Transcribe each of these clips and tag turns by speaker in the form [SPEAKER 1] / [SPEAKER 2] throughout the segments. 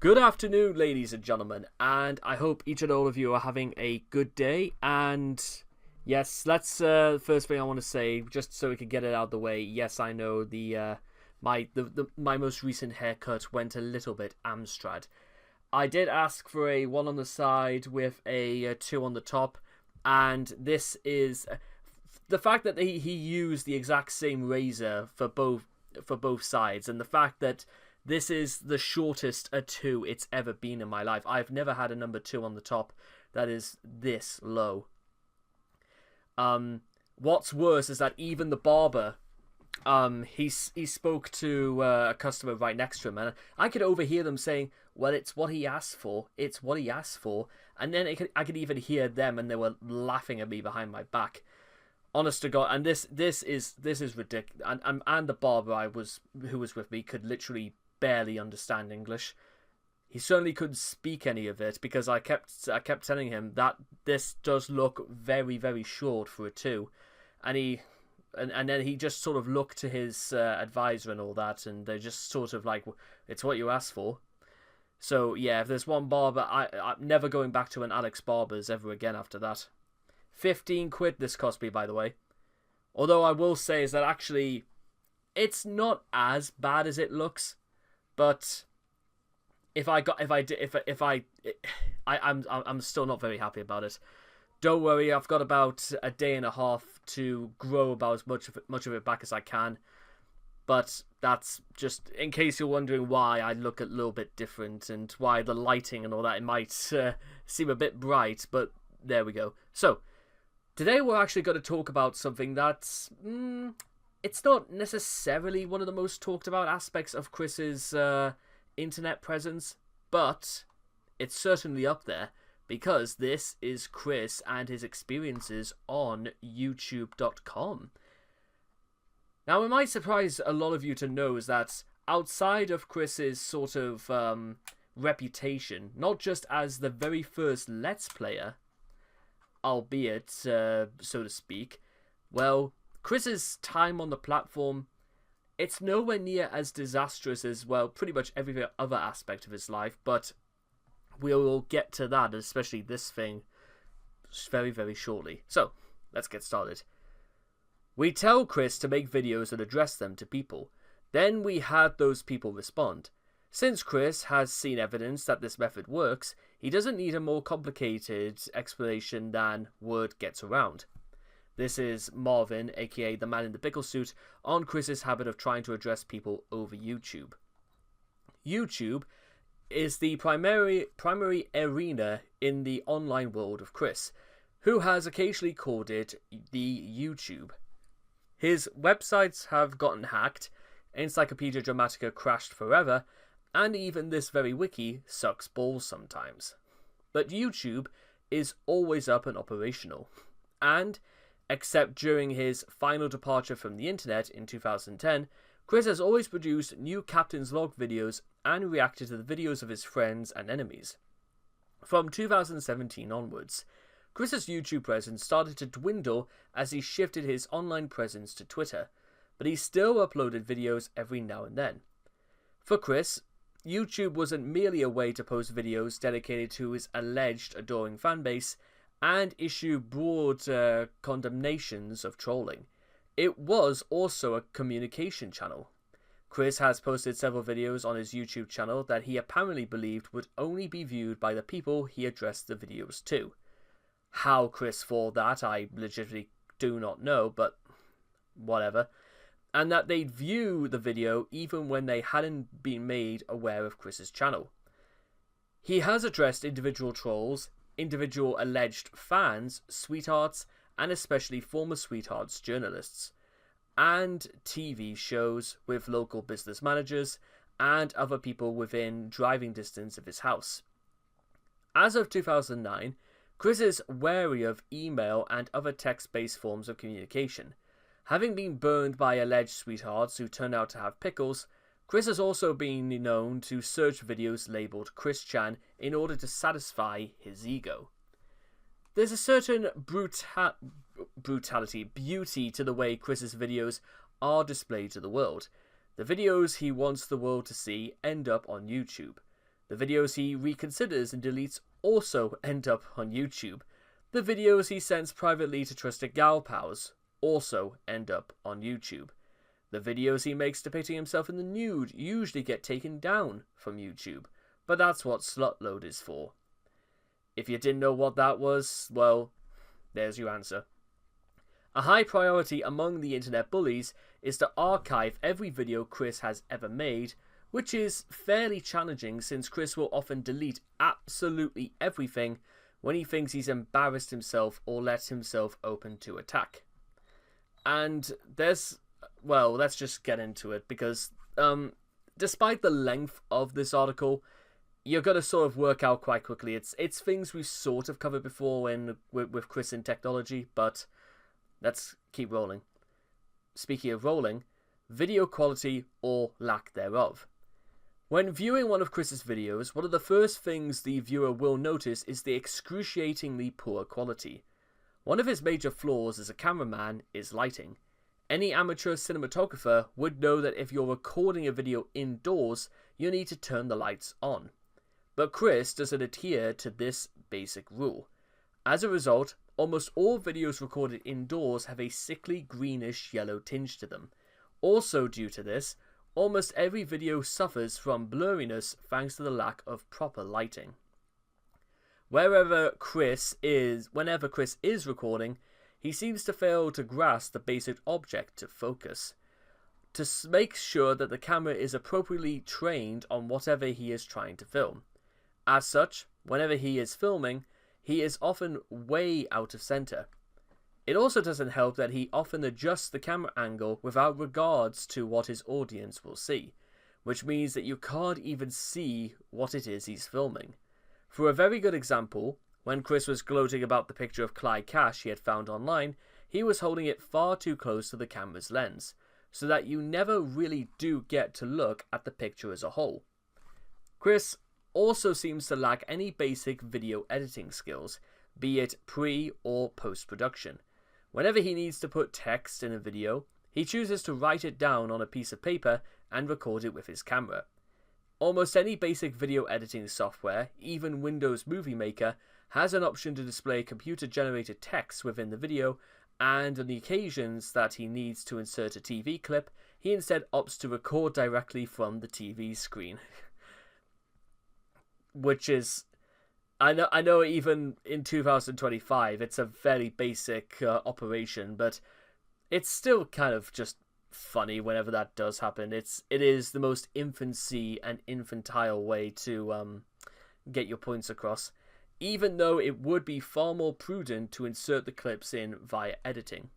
[SPEAKER 1] Good afternoon, ladies and gentlemen, and I hope each and all of you are having a good day. And yes, let's first thing I want to say, just so we can get it out of the way. Yes, I know my most recent haircut went a little bit Amstrad. I did ask for a 1 on the side with a 2 on the top, and this is the fact that he used the exact same razor for both sides, and the fact that this is the shortest a 2 it's ever been in my life. I've never had a number 2 on the top that is this low. What's worse is that even the barber, he spoke to a customer right next to him, and I could overhear them saying, "Well, it's what he asked for. It's what he asked for." And then I could even hear them, and they were laughing at me behind my back. Honest to God, and this is ridiculous. And the barber who was with me could literally barely understand English. He certainly couldn't speak any of it, because I kept telling him that this does look very, very short for a 2, and then he just sort of looked to his advisor and all that, and they're just sort of like, "It's what you asked for." So yeah, if there's one barber, I'm never going back to an Alex Barber's ever again after that. 15 quid this cost me, by the way. Although I will say is that actually, it's not as bad as it looks. But I'm still not very happy about it. Don't worry, I've got about a day and a half to grow about as much of it back as I can. But that's just in case you're wondering why I look a little bit different and why the lighting and all that, it might seem a bit bright. But there we go. So today we're actually going to talk about something that's it's not necessarily one of the most talked about aspects of Chris's internet presence, but it's certainly up there, because this is Chris and his experiences on YouTube.com. Now, it might surprise a lot of you to know is that outside of Chris's sort of reputation, not just as the very first Let's Player, albeit, so to speak, well, Chris's time on the platform, it's nowhere near as disastrous as, well, pretty much every other aspect of his life, but we'll get to that, especially this thing, very, very shortly. So, let's get started. We tell Chris to make videos and address them to people. Then we had those people respond. Since Chris has seen evidence that this method works, he doesn't need a more complicated explanation than word gets around. This is Marvin, aka the man in the pickle suit, on Chris's habit of trying to address people over YouTube. YouTube is the primary arena in the online world of Chris, who has occasionally called it the YouTube. His websites have gotten hacked, Encyclopedia Dramatica crashed forever, and even this very wiki sucks balls sometimes. But YouTube is always up and operational, and except during his final departure from the internet in 2010, Chris has always produced new Captain's Log videos and reacted to the videos of his friends and enemies. From 2017 onwards, Chris's YouTube presence started to dwindle as he shifted his online presence to Twitter, but he still uploaded videos every now and then. For Chris, YouTube wasn't merely a way to post videos dedicated to his alleged adoring fanbase and issue broad condemnations of trolling. It was also a communication channel. Chris has posted several videos on his YouTube channel that he apparently believed would only be viewed by the people he addressed the videos to. How Chris thought that, I legitimately do not know, but whatever. And that they'd view the video even when they hadn't been made aware of Chris's channel. He has addressed individual trolls, individual alleged fans, sweethearts, and especially former sweethearts journalists, and TV shows with local business managers and other people within driving distance of his house. As of 2009, Chris is wary of email and other text-based forms of communication. Having been burned by alleged sweethearts who turned out to have pickles, Chris has also been known to search videos labelled Chris Chan in order to satisfy his ego. There's a certain beauty to the way Chris's videos are displayed to the world. The videos he wants the world to see end up on YouTube. The videos he reconsiders and deletes also end up on YouTube. The videos he sends privately to trusted gal pals also end up on YouTube. The videos he makes depicting himself in the nude usually get taken down from YouTube, but that's what Slutload is for. If you didn't know what that was, well, there's your answer. A high priority among the internet bullies is to archive every video Chris has ever made, which is fairly challenging since Chris will often delete absolutely everything when he thinks he's embarrassed himself or lets himself open to attack. And well, let's just get into it, because despite the length of this article, you're going to sort of work out quite quickly. It's things we've sort of covered before with Chris in technology, but let's keep rolling. Speaking of rolling, video quality or lack thereof. When viewing one of Chris's videos, one of the first things the viewer will notice is the excruciatingly poor quality. One of his major flaws as a cameraman is lighting. Any amateur cinematographer would know that if you're recording a video indoors, you need to turn the lights on. But Chris doesn't adhere to this basic rule. As a result, almost all videos recorded indoors have a sickly greenish yellow tinge to them. Also due to this, almost every video suffers from blurriness thanks to the lack of proper lighting. Whenever Chris is recording, he seems to fail to grasp the basic object of focus, to make sure that the camera is appropriately trained on whatever he is trying to film. As such, whenever he is filming, he is often way out of center. It also doesn't help that he often adjusts the camera angle without regards to what his audience will see, which means that you can't even see what it is he's filming. For a very good example, when Chris was gloating about the picture of Clyde Cash he had found online, he was holding it far too close to the camera's lens, so that you never really do get to look at the picture as a whole. Chris also seems to lack any basic video editing skills, be it pre or post-production. Whenever he needs to put text in a video, he chooses to write it down on a piece of paper and record it with his camera. Almost any basic video editing software, even Windows Movie Maker, has an option to display computer-generated text within the video, and on the occasions that he needs to insert a TV clip, he instead opts to record directly from the TV screen. Which is, I know even in 2025 it's a very basic operation, but it's still kind of just funny whenever that does happen. It is the most infancy and infantile way to get your points across, even though it would be far more prudent to insert the clips in via editing.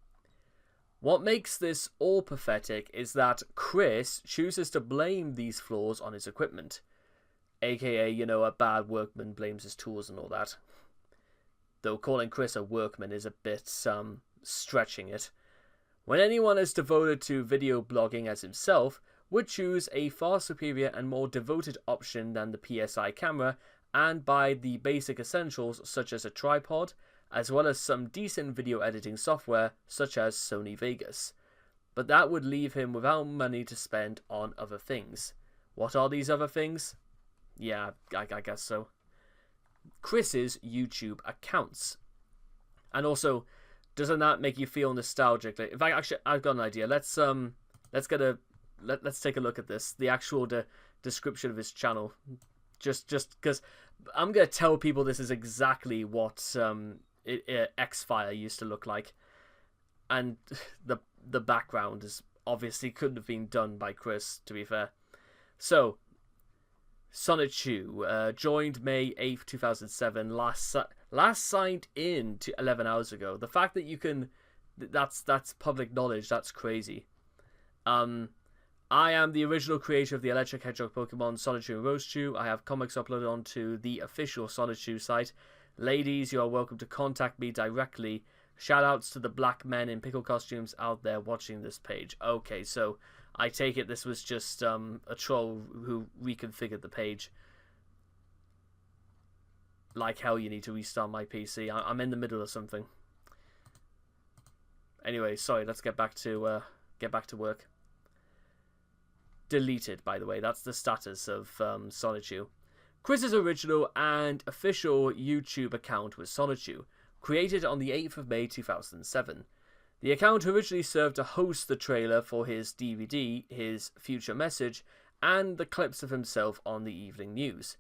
[SPEAKER 1] What makes this all pathetic is that Chris chooses to blame these flaws on his equipment. AKA, a bad workman blames his tools and all that. Though calling Chris a workman is a bit, stretching it. When anyone as devoted to video blogging as himself would choose a far superior and more devoted option than the PSI camera, and buy the basic essentials such as a tripod, as well as some decent video editing software such as Sony Vegas. But that would leave him without money to spend on other things. What are these other things? Yeah, I guess so. Chris's YouTube accounts. And also, doesn't that make you feel nostalgic? In fact, actually, I've got an idea. Let's take a look at this. The actual description of his channel. Just because I'm gonna tell people this is exactly what X-Fire used to look like, and the background is obviously couldn't have been done by Chris, to be fair. So, Sonichu joined May 8th, 2007. Last signed in to 11 hours ago. The fact that you can, that's public knowledge. That's crazy. I am the original creator of the Electric Hedgehog Pokemon Sonichu and Rosechu. I have comics uploaded onto the official Sonichu site. Ladies, you are welcome to contact me directly. Shoutouts to the black men in pickle costumes out there watching this page. Okay, so I take it this was just a troll who reconfigured the page. Like hell, you need to restart my PC. I'm in the middle of something. Anyway, sorry. Let's get back to work. Deleted, by the way. That's the status of Sonichu. Chris's original and official YouTube account was Sonichu, created on the 8th of May 2007. The account originally served to host the trailer for his DVD, His Future Message, and the clips of himself on the evening news.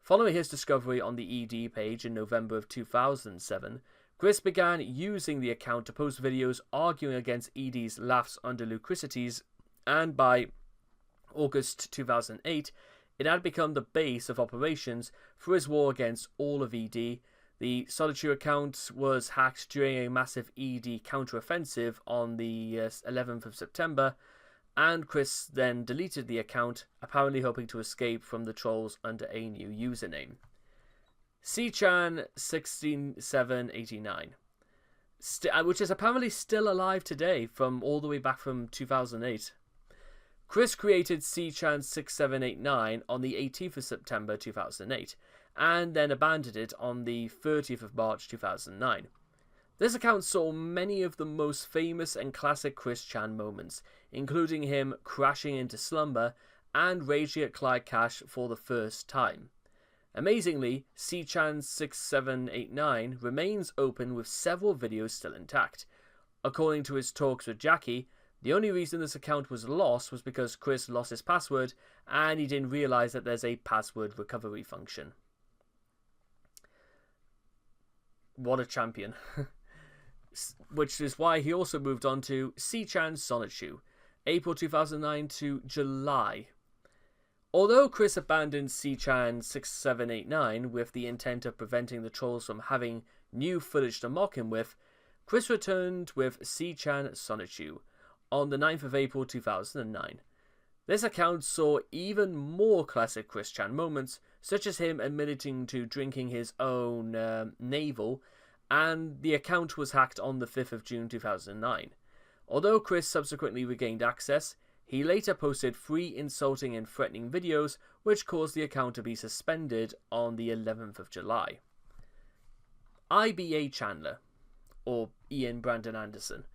[SPEAKER 1] Following his discovery on the ED page in November of 2007, Chris began using the account to post videos arguing against ED's laughs under lucrisities, and by August 2008, it had become the base of operations for his war against all of ED. The Sonichu account was hacked during a massive ED counteroffensive on the 11th of September, and Chris then deleted the account, apparently hoping to escape from the trolls under a new username. C-Chan16789, which is apparently still alive today, from all the way back from 2008. Chris created C-Chan6789 on the 18th of September 2008, and then abandoned it on the 30th of March 2009. This account saw many of the most famous and classic Chris Chan moments, including him crashing into slumber and raging at Clyde Cash for the first time. Amazingly, C-Chan6789 remains open with several videos still intact. According to his talks with Jackie, the only reason this account was lost was because Chris lost his password and he didn't realize that there's a password recovery function. What a champion. Which is why he also moved on to C-Chan Sonichu, April 2009 to July. Although Chris abandoned C-Chan 6789 with the intent of preventing the trolls from having new footage to mock him with, Chris returned with C-Chan Sonichu on the 9th of April 2009. This account saw even more classic Chris Chan moments, such as him admitting to drinking his own navel, and the account was hacked on the 5th of June 2009. Although Chris subsequently regained access, he later posted 3 insulting and threatening videos, which caused the account to be suspended on the 11th of July. IBA Chandler, or Ian Brandon Anderson.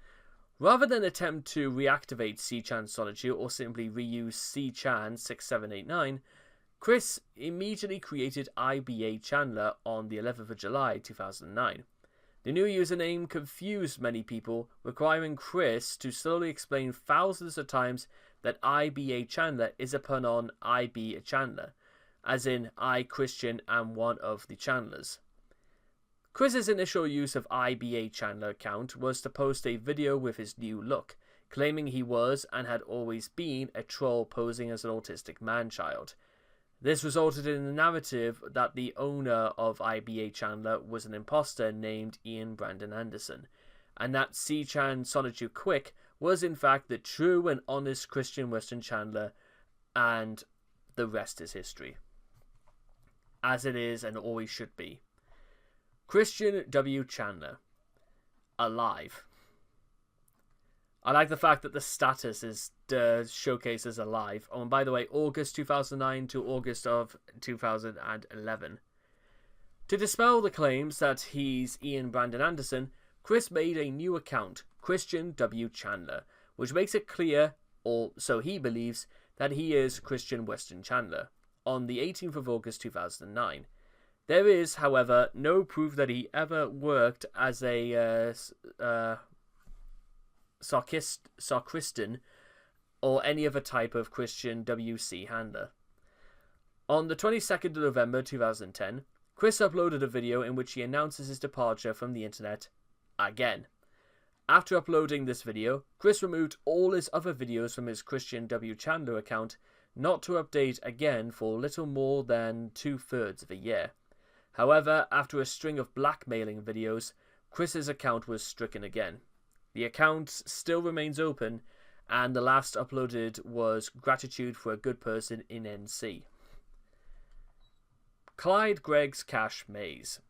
[SPEAKER 1] Rather than attempt to reactivate C-Chan Sonichu or simply reuse C-Chan 6789, Chris immediately created IBA Chandler on the 11th of July 2009. The new username confused many people, requiring Chris to slowly explain thousands of times that IBA Chandler is a pun on I be a Chandler, as in I Christian am one of the Chandlers. Chris's initial use of IBA Chandler account was to post a video with his new look, claiming he was and had always been a troll posing as an autistic man-child. This resulted in the narrative that the owner of IBA Chandler was an imposter named Ian Brandon Anderson, and that C-Chan Sonichu Quick was in fact the true and honest Christian Western Chandler, and the rest is history. As it is and always should be. Christian W. Chandler. Alive. I like the fact that the status is showcased as alive. Oh, and by the way, August 2009 to August of 2011. To dispel the claims that he's Ian Brandon Anderson, Chris made a new account, Christian W. Chandler, which makes it clear, or so he believes, that he is Christian Western Chandler, on the 18th of August 2009. There is, however, no proof that he ever worked as a sacristan or any other type of Christian WC handler. On the 22nd of November 2010, Chris uploaded a video in which he announces his departure from the internet again. After uploading this video, Chris removed all his other videos from his Christian W. Chandler account, not to update again for little more than 2/3 of a year. However, after a string of blackmailing videos, Chris's account was stricken again. The account still remains open, and the last uploaded was Gratitude for a Good Person in NC. Clyde Gregg's Cash Maze.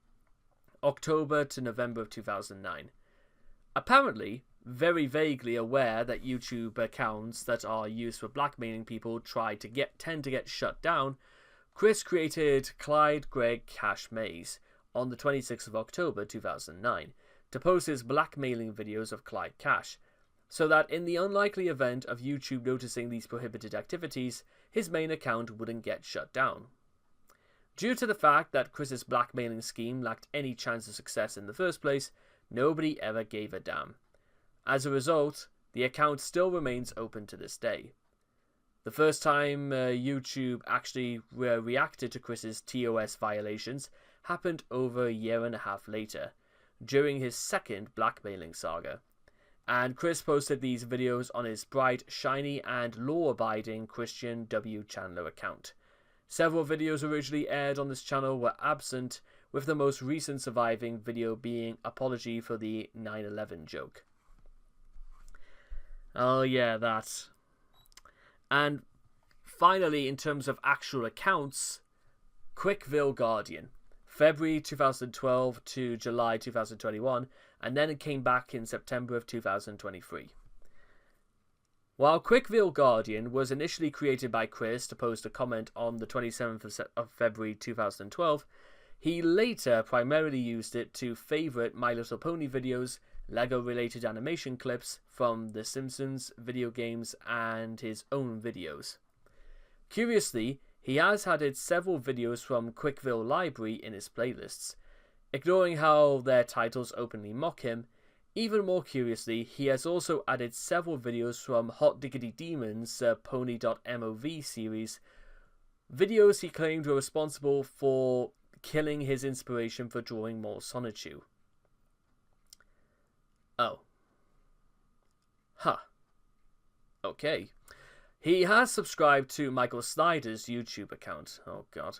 [SPEAKER 1] October to November of 2009. Apparently, very vaguely aware that YouTube accounts that are used for blackmailing people tend to get shut down, Chris created Clyde Gregg Cash Maze on the 26th of October 2009 to post his blackmailing videos of Clyde Cash, so that in the unlikely event of YouTube noticing these prohibited activities, his main account wouldn't get shut down. Due to the fact that Chris's blackmailing scheme lacked any chance of success in the first place, nobody ever gave a damn. As a result, the account still remains open to this day. The first time YouTube actually reacted to Chris's TOS violations happened over a year and a half later, during his second blackmailing saga. And Chris posted these videos on his bright, shiny, and law-abiding Christian W. Chandler account. Several videos originally aired on this channel were absent, with the most recent surviving video being Apology for the 9/11 joke. Oh yeah, that. And finally, in terms of actual accounts, Quickville Guardian. February 2012 to July 2021, and then it came back in September of 2023. While Quickville Guardian was initially created by Chris to post a comment on the 27th of February 2012, he later primarily used it to favourite My Little Pony videos, Lego-related animation clips from The Simpsons, video games, and his own videos. Curiously, he has added several videos from Quickville Library in his playlists. Ignoring how their titles openly mock him, even more curiously, he has also added several videos from Hot Diggity Demon's Pony.mov series, videos he claimed were responsible for killing his inspiration for drawing more Sonichu. Oh. Huh. Okay. He has subscribed to Michael Snyder's YouTube account. Oh god.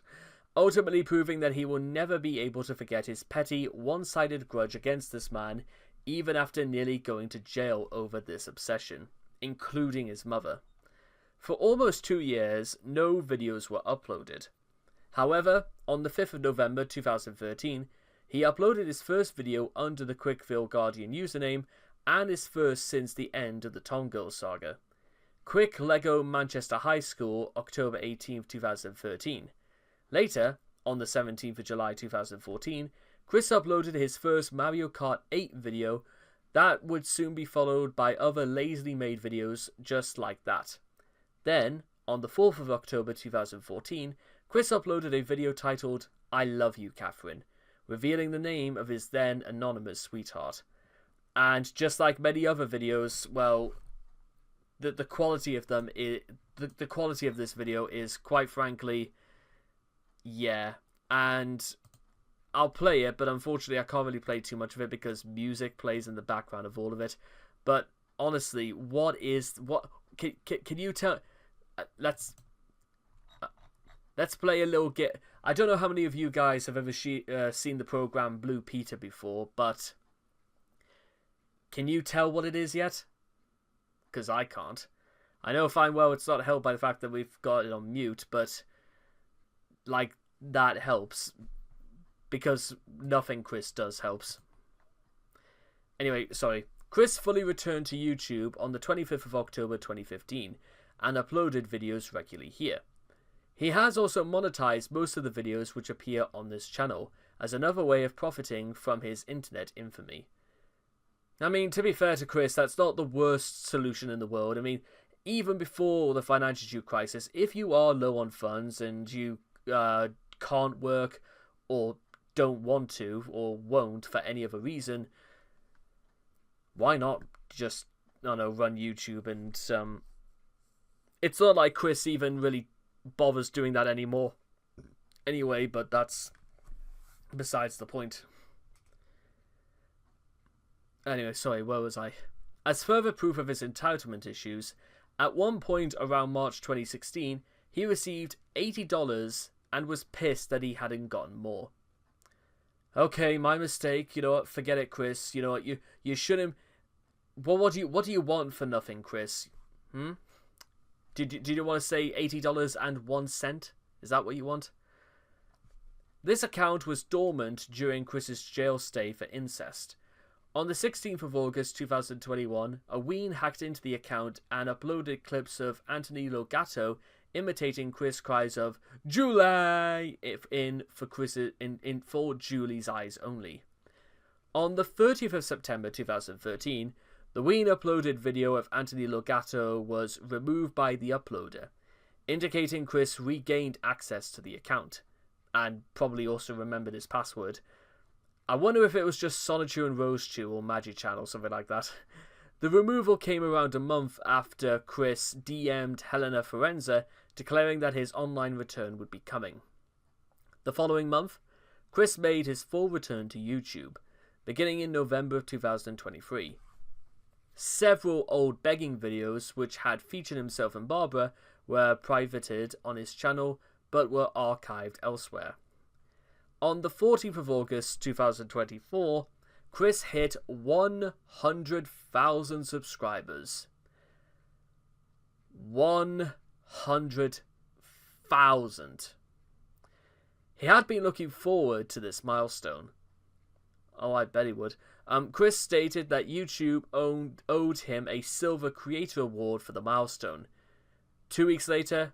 [SPEAKER 1] Ultimately proving that he will never be able to forget his petty, one-sided grudge against this man, even after nearly going to jail over this obsession, including his mother. For almost 2 years, no videos were uploaded. However, on the 5th of November 2013, he uploaded his first video under the Quickville Guardian username, and his first since the end of the Tom Girl saga. Quick Lego Manchester High School, October 18, 2013. Later, on the 17th of July 2014, Chris uploaded his first Mario Kart 8 video that would soon be followed by other lazily made videos just like that. Then, on the 4th of October 2014, Chris uploaded a video titled I Love You, Catherine, revealing the name of his then anonymous sweetheart. And just like many other videos, well, the quality of them is the quality of this video is quite frankly, yeah. And I'll play it, but unfortunately I can't really play too much of it because music plays in the background of all of it. But honestly, can you tell? Let's play a little I don't know how many of you guys have ever seen the program Blue Peter before, but can you tell what it is yet? Because I can't. I know fine well it's not helped by the fact that we've got it on mute, but like that helps because nothing Chris does helps. Anyway, sorry. Chris fully returned to YouTube on the 25th of October 2015 and uploaded videos regularly here. He has also monetized most of the videos which appear on this channel as another way of profiting from his internet infamy. I mean, to be fair to Chris, that's not the worst solution in the world. I mean, even before the financial crisis, if you are low on funds and you can't work or don't want to or won't for any other reason, why not just, I don't know, run YouTube? And it's not like Chris even really bothers doing that anymore anyway, but that's besides the point. Anyway, sorry, where was I? As further proof of his entitlement issues, at one point around March 2016, he received $80 and was pissed that he hadn't gotten more. Okay, my mistake. You know what? Forget it, Chris. You know what? You shouldn't. Well, what do you want for nothing, Chris? Did you want to say $80.01? Is that what you want? This account was dormant during Chris's jail stay for incest. On the 16th of August 2021, a ween hacked into the account and uploaded clips of Anthony Logato imitating Chris cries of "Julie" for Julie's eyes only. On the 30th of September 2013, the ween uploaded video of Anthony Logato was removed by the uploader, indicating Chris regained access to the account. and probably also remembered his password. I wonder if it was just Sonichu and Rosechu or Magic Channel, something like that. The removal came around a month after Chris DM'd Helena Forenza, declaring that his online return would be coming. The following month, Chris made his full return to YouTube, beginning in November of 2023. Several old begging videos, which had featured himself and Barbara, were privated on his channel, but were archived elsewhere. On the 14th of August 2024, Chris hit 100,000 subscribers. 100,000. He had been looking forward to this milestone. Oh, I bet he would. Chris stated that YouTube owed him a Silver Creator Award for the milestone. 2 weeks later,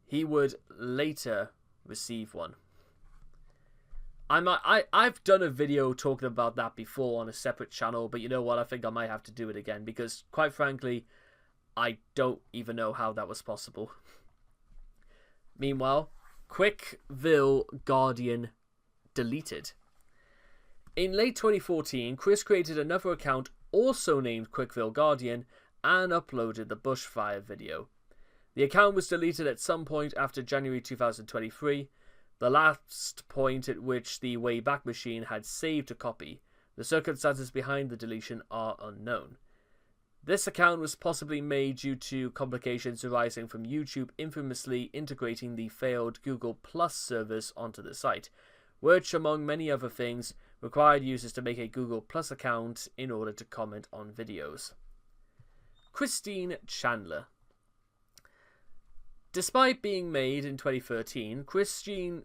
[SPEAKER 1] he would later receive one. I've done a video talking about that before on a separate channel, but you know what? I think I might have to do it again because, quite frankly, I don't even know how that was possible. Meanwhile, Quickville Guardian deleted. In late 2014, Chris created another account also named Quickville Guardian and uploaded the bushfire video. The account was deleted at some point after January 2023, the last point at which the Wayback Machine had saved a copy. The circumstances behind the deletion are unknown. This account was possibly made due to complications arising from YouTube infamously integrating the failed Google Plus service onto the site, which, among many other things, required users to make a Google Plus account in order to comment on videos. Christine Chandler. Despite being made in 2013, Christine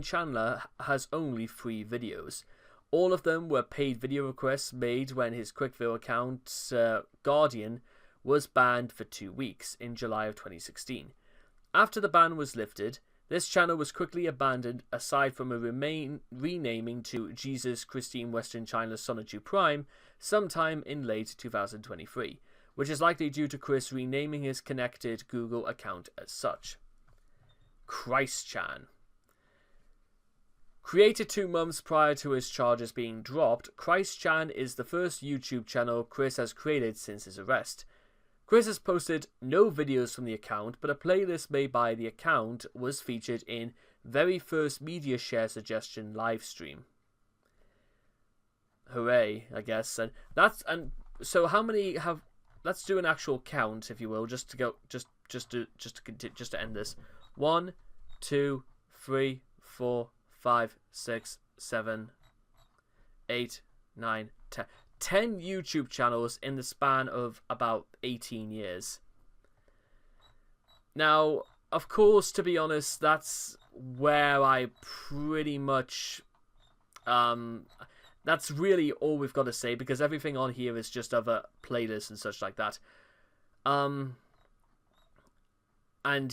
[SPEAKER 1] Chandler has only 3 videos. All of them were paid video requests made when his Quickville account, Guardian, was banned for 2 weeks in July of 2016. After the ban was lifted, this channel was quickly abandoned aside from a renaming to Jesus Christine Western Chandler Sonichu Prime sometime in late 2023, which is likely due to Chris renaming his connected Google account as such. Christ-chan. Created 2 months prior to his charges being dropped, Christ-chan is the first YouTube channel Chris has created since his arrest. Chris has posted no videos from the account, but a playlist made by the account was featured in very first media share suggestion live stream. Hooray, I guess. And so how many have? Let's do an actual count, if you will, just to end this. 1, 2, 3, 4, 5, 6, 7, 8, 9, 10. 10 YouTube channels in the span of about 18 years. Now, of course, to be honest, that's where I pretty much... that's really all we've got to say, because everything on here is just other playlists and such like that. And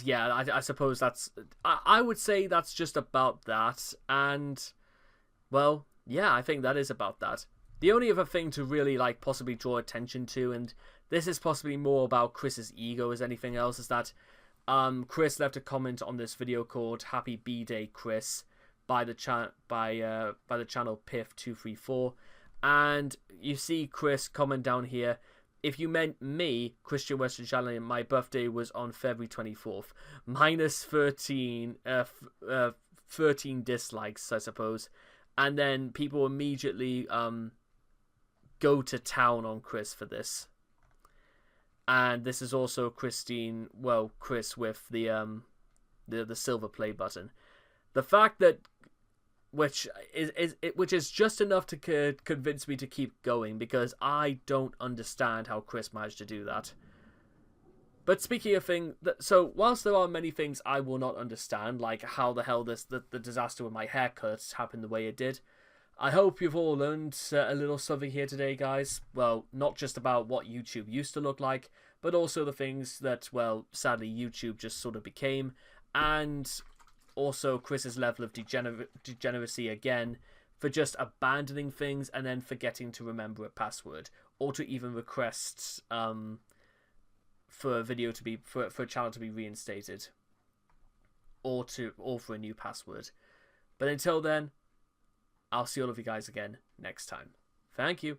[SPEAKER 1] yeah, I suppose that's... I would say that's just about that. And, well, yeah, I think that is about that. The only other thing to really, possibly draw attention to, and this is possibly more about Chris's ego as anything else, is that Chris left a comment on this video called Happy B-Day Chris by the channel Piff234, and you see Chris comment down here, if you meant me, Christian Western Chandler, my birthday was on February 24th. Minus 13 dislikes, I suppose. And then people immediately go to town on Chris for this. And this is also Chris with the silver play button. The fact that which is just enough to convince me to keep going, because I don't understand how Chris managed to do that. But speaking of things, so whilst there are many things I will not understand, like how the hell the disaster with my haircut happened the way it did, I hope you've all learned a little something here today, guys. Well, not just about what YouTube used to look like, but also the things that, well, sadly YouTube just sort of became, and also Chris's level of degeneracy again for just abandoning things and then forgetting to remember a password, or to even request for a video to be for a channel to be reinstated, or for a new password. But until then, I'll see all of you guys again next time. Thank you.